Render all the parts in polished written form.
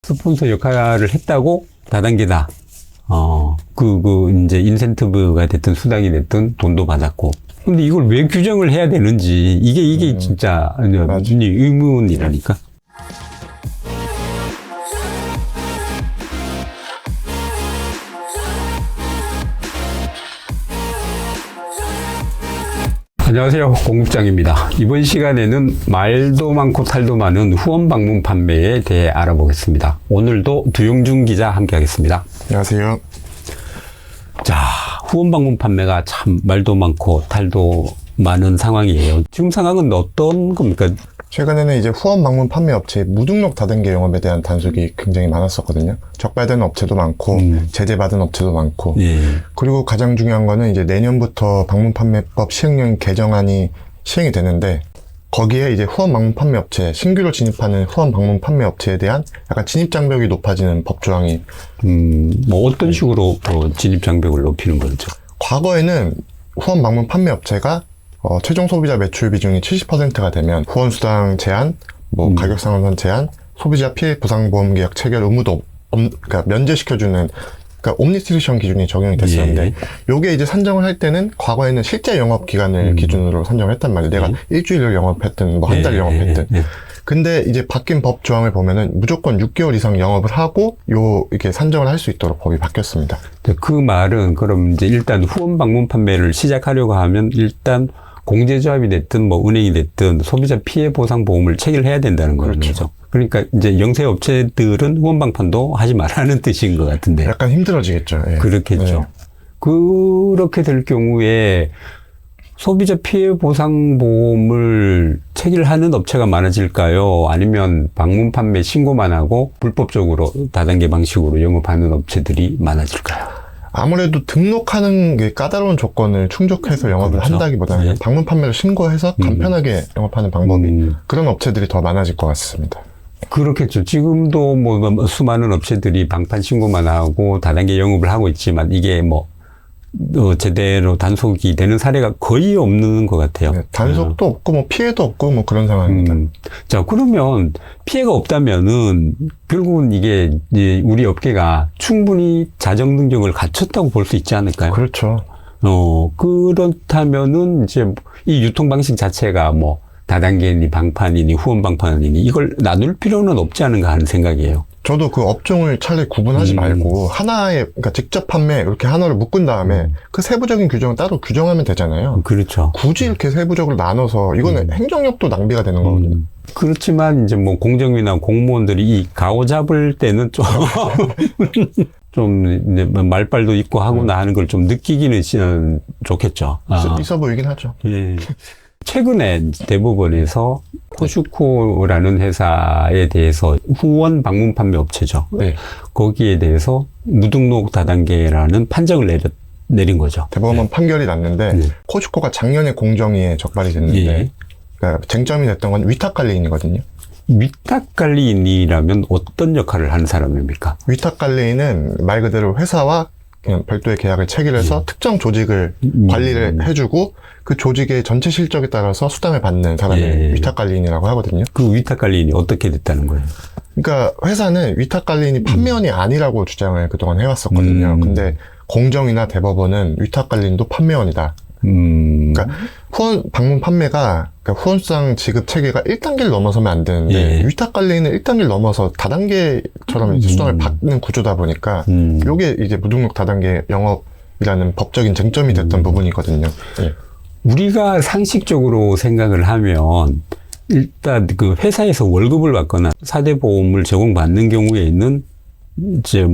스폰서 역할을 했다고 다단계다. 이제 인센티브가 됐든 수당이 됐든 돈도 받았고. 근데 이걸 왜 규정을 해야 되는지, 이게 진짜 의문이라니까. 안녕하세요, 공국장입니다. 이번 시간에는 말도 많고 탈도 많은 후원 방문 판매에 대해 알아보겠습니다. 오늘도 두용준 기자 함께 하겠습니다. 안녕하세요. 자, 후원 방문 판매가 참 말도 많고 탈도 많은 상황이에요. 지금 상황은 어떤 겁니까? 최근에는 이제 후원 방문 판매 업체의 무등록 다단계 영업에 대한 단속이 굉장히 많았었거든요. 적발되는 업체도 많고, 제재받은 업체도 많고, 예. 그리고 가장 중요한 거는 이제 내년부터 방문 판매법 시행령 개정안이 시행이 되는데, 거기에 이제 후원 방문 판매 업체, 신규로 진입하는 후원 방문 판매 업체에 대한 약간 진입 장벽이 높아지는 법 조항이. 뭐 어떤 식으로 진입 장벽을 높이는 거죠? 과거에는 후원 방문 판매 업체가 최종 소비자 매출 비중이 70%가 되면 후원수당 제한, 가격 상한선 제한, 소비자 피해 보상보험 계약 체결 의무도 그러니까 면제시켜주는, 그러니까 옴니스트리션 기준이 적용이 됐었는데, 예. 요게 이제 산정을 할 때는 과거에는 실제 영업 기간을 기준으로 산정을 했단 말이에요. 내가 일주일을 영업했든 한 달 영업했든. 근데 이제 바뀐 법 조항을 보면은 무조건 6개월 이상 영업을 하고 이렇게 산정을 할 수 있도록 법이 바뀌었습니다. 그 말은 그럼 이제 일단 후원 방문 판매를 시작하려고 하면 일단 공제조합이 됐든 은행이 됐든 소비자 피해 보상 보험을 체결해야 된다는 거죠. 그렇죠. 그러니까 이제 영세 업체들은 후원 방판도 하지 말라는 뜻인 것 같은데. 약간 힘들어지겠죠. 예. 그렇겠죠. 예. 그렇게 될 경우에 소비자 피해 보상 보험을 체결하는 업체가 많아질까요? 아니면 방문 판매 신고만 하고 불법적으로 다단계 방식으로 영업하는 업체들이 많아질까요? 아무래도 등록하는 게 까다로운 조건을 충족해서 영업을 그렇죠. 한다기보다는 네. 방문 판매를 신고해서 간편하게 영업하는 방법이 그런 업체들이 더 많아질 것 같습니다. 그렇겠죠. 지금도 수많은 업체들이 방판 신고만 하고 다단계 영업을 하고 있지만 이게 제대로 단속이 되는 사례가 거의 없는 것 같아요. 네, 단속도 없고 피해도 없고 그런 상황입니다. 자, 그러면 피해가 없다면은 결국은 이게 이제 우리 업계가 충분히 자정 능력을 갖췄다고 볼 수 있지 않을까요? 그렇죠. 그렇다면은 이제 이 유통 방식 자체가 다단계니 방판이니 후원 방판이니 이걸 나눌 필요는 없지 않은가 하는 생각이에요. 저도 그 업종을 차라리 구분하지 말고 하나의, 그러니까 직접 판매 이렇게 하나를 묶은 다음에 그 세부적인 규정은 따로 규정하면 되잖아요. 그렇죠. 굳이 이렇게 세부적으로 나눠서 이거는 행정력도 낭비가 되는 거거든요. 그렇지만 이제 공정위나 공무원들이 이 가오 잡을 때는 좀 이제 말빨도 있고 하구나 하는 걸 좀 느끼기는 좋겠죠. 있어 보이긴 하죠. 예. 최근에 대법원에서 코슈코라는 회사에 대해서 후원 방문 판매 업체죠. 네. 거기에 대해서 무등록 다단계라는 판정을 내린 거죠. 대법원 판결이 났는데 코슈코가 작년에 공정위에 적발이 됐는데 예. 그러니까 쟁점이 됐던 건 위탁관리인이거든요. 위탁관리인이라면 어떤 역할을 하는 사람입니까? 위탁관리인은 말 그대로 회사와 그냥 별도의 계약을 체결해서 특정 조직을 관리를 해주고 그 조직의 전체 실적에 따라서 수당을 받는 사람을 위탁관리인이라고 하거든요. 그 위탁관리인이 어떻게 됐다는 거예요? 그러니까 회사는 위탁관리인이 판매원이 아니라고 주장을 그동안 해왔었거든요. 근데 공정위나 대법원은 위탁관리인도 판매원이다. 그러니까 후원 방문 판매가, 그러니까 후원수당 지급 체계가 1단계를 넘어서면 안 되는데 위탁관리인은 1단계를 넘어서 다단계처럼 이제 수당을 받는 구조다 보니까 요게 이제 무등록 다단계 영업이라는 법적인 쟁점이 됐던 부분이거든요. 예. 우리가 상식적으로 생각을 하면 일단 그 회사에서 월급을 받거나 사대보험을 제공받는 경우에 있는 이제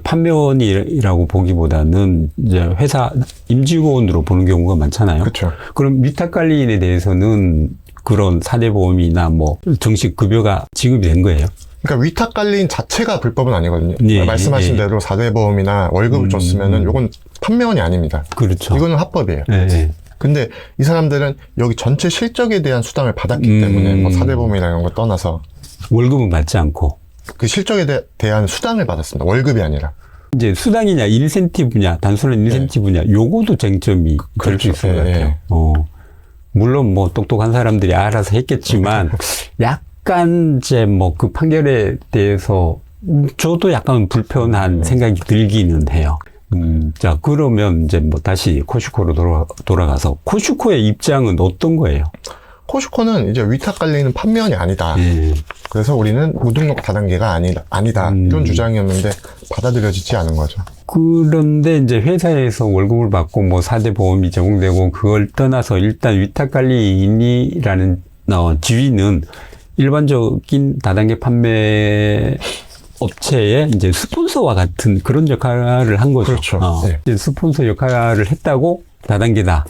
판매원이라고 보기보다는 이제 회사 임직원으로 보는 경우가 많잖아요. 그렇죠. 그럼 위탁관리인에 대해서는 그런 사대보험이나 정식 급여가 지급이 된 거예요? 그러니까 위탁관리인 자체가 불법은 아니거든요. 네, 말씀하신 대로 사대보험이나 월급을 줬으면은 요건 판매원이 아닙니다. 그렇죠. 이거는 합법이에요. 네. 근데 이 사람들은 여기 전체 실적에 대한 수당을 받았기 때문에 사대보험이나 이런 거 떠나서 월급은 받지 않고 그 실적에 대한 수당을 받았습니다. 월급이 아니라. 이제 수당이냐 인센티브냐 단순한 인센티브냐 요거도 쟁점이 될 수 있을 것 같아요. 물론 똑똑한 사람들이 알아서 했겠지만 약간 이제 그 판결에 대해서 저도 약간 불편한 생각이 들기는 해요. 자, 그러면 이제 뭐 다시 코슈코로 돌아가서 코슈코의 입장은 어떤 거예요? 코슈코는 이제 위탁 관리는 판매원이 아니다. 그래서 우리는 무등록 다단계가 아니다. 이런 주장이었는데 받아들여지지 않은 거죠. 그런데 이제 회사에서 월급을 받고 뭐 4대 보험이 제공되고 그걸 떠나서 일단 위탁관리인이라는 지위는 일반적인 다단계 판매 업체의 이제 스폰서와 같은 그런 역할을 한 거죠. 그렇죠. 네. 이제 스폰서 역할을 했다고 다단계다.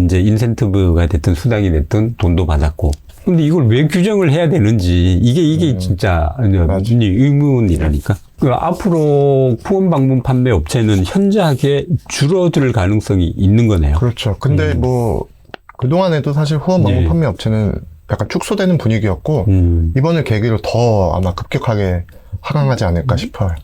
이제 인센티브가 됐든 수당이 됐든 돈도 받았고. 근데 이걸 왜 규정을 해야 되는지, 이게 진짜 의문이라니까. 앞으로 후원 방문 판매 업체는 현저하게 줄어들 가능성이 있는 거네요. 그렇죠. 근데 뭐, 그동안에도 사실 후원 방문 판매 업체는 약간 축소되는 분위기였고, 이번을 계기로 더 아마 급격하게 하강하지 않을까 싶어요.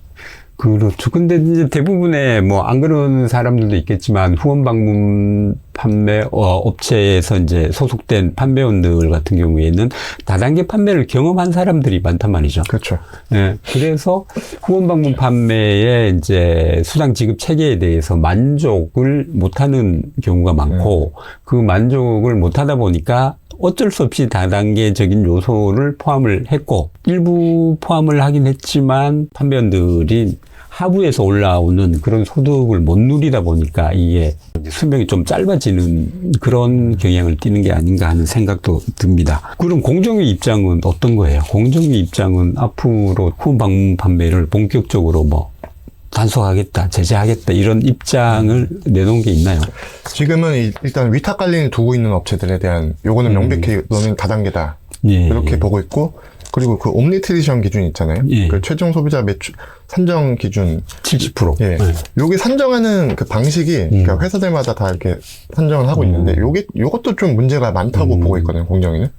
그렇죠. 근데 이제 대부분의 뭐 안 그러는 사람들도 있겠지만 후원 방문 판매 업체에서 이제 소속된 판매원들 같은 경우에는 다단계 판매를 경험한 사람들이 많단 말이죠. 그렇죠. 예. 그래서 후원 방문 판매의 이제 수당 지급 체계에 대해서 만족을 못하는 경우가 많고 그 만족을 못하다 보니까 어쩔 수 없이 다단계적인 요소를 포함을 했고 일부 포함을 하긴 했지만 판매원들이 하부에서 올라오는 그런 소득을 못 누리다 보니까 이게 수명이 좀 짧아지는 그런 경향을 띠는 게 아닌가 하는 생각도 듭니다. 그럼 공정위 입장은 어떤 거예요? 공정위 입장은 앞으로 후원 방문 판매를 본격적으로 뭐 단속하겠다, 제재하겠다 이런 입장을 내놓은 게 있나요? 지금은 일단 위탁 관리를 두고 있는 업체들에 대한 요거는 명백히 너는 다단계다. 이렇게 보고 있고 그리고 그 옴니트리션 기준 있잖아요. 그 최종 소비자 매출 산정 기준 70%. 예. 요게 산정하는 그 방식이 그러니까 회사들마다 다 이렇게 산정을 하고 있는데 요것도 좀 문제가 많다고 보고 있거든요. 공정위는.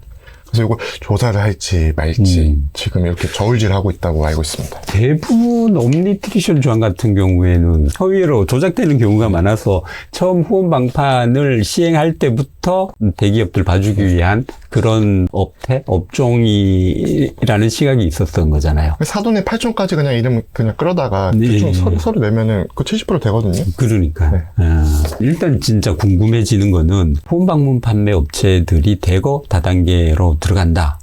그래서 이거 조사를 할지 말지 지금 이렇게 저울질하고 있다고 알고 있습니다. 대부분 옴니트리션 조항 같은 경우에는 허위로 조작되는 경우가 많아서 처음 후원 방판을 시행할 때부터 대기업들 봐주기 위한 그런 업종이라는 시각이 있었던 거잖아요. 사돈의 8촌까지 그냥 이름 그냥 끌어다가 대충 서류 내면은 그 70% 되거든요. 그러니까. 네. 일단 진짜 궁금해지는 거는 후원 방문 판매 업체들이 대거 다단계로 들어간다.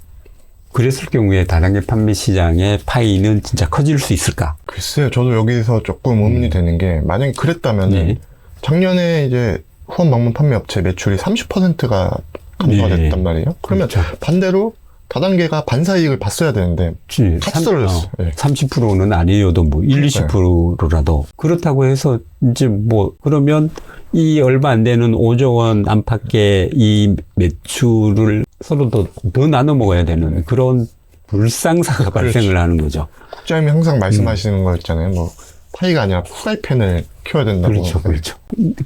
그랬을 경우에 다단계 판매 시장의 파이는 진짜 커질 수 있을까? 글쎄요. 저도 여기서 조금 의문이 되는 게 만약에 그랬다면은 작년에 이제 후원 방문 판매 업체 매출이 30%가 감소가 됐단 말이에요. 그러면 반대로 다단계가 반사이익을 봤어야 되는데 같이 떨어졌어요. 30%는 아니어도 뭐 20%라도 그렇다고 해서 이제 뭐 그러면 이 얼마 안 되는 5조 원 안팎의 이 매출을 서로 더 나눠 먹어야 되는 그런 불상사가 발생을 하는 거죠. 국장님이 항상 말씀하시는 거 있잖아요. 뭐 파이가 아니라 프라이팬을 키워야 된다고. 그렇죠.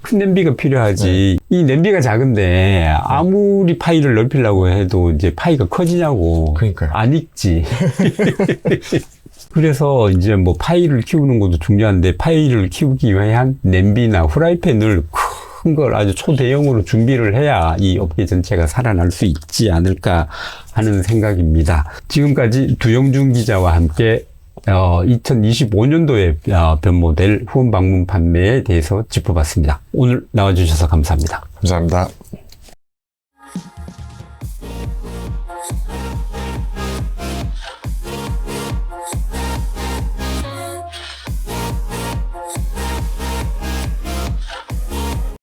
큰 냄비가 필요하지. 이 냄비가 작은데 아무리 파이를 넓히려고 해도 이제 파이가 커지냐고. 그러니까요. 안 익지. 그래서 이제 뭐 파이를 키우는 것도 중요한데 파이를 키우기 위한 냄비나 후라이팬을 큰 걸 아주 초대형으로 준비를 해야 이 업계 전체가 살아날 수 있지 않을까 하는 생각입니다. 지금까지 두영준 기자와 함께 2025년도에 변모될 후원 방문 판매에 대해서 짚어봤습니다. 오늘 나와주셔서 감사합니다. 감사합니다.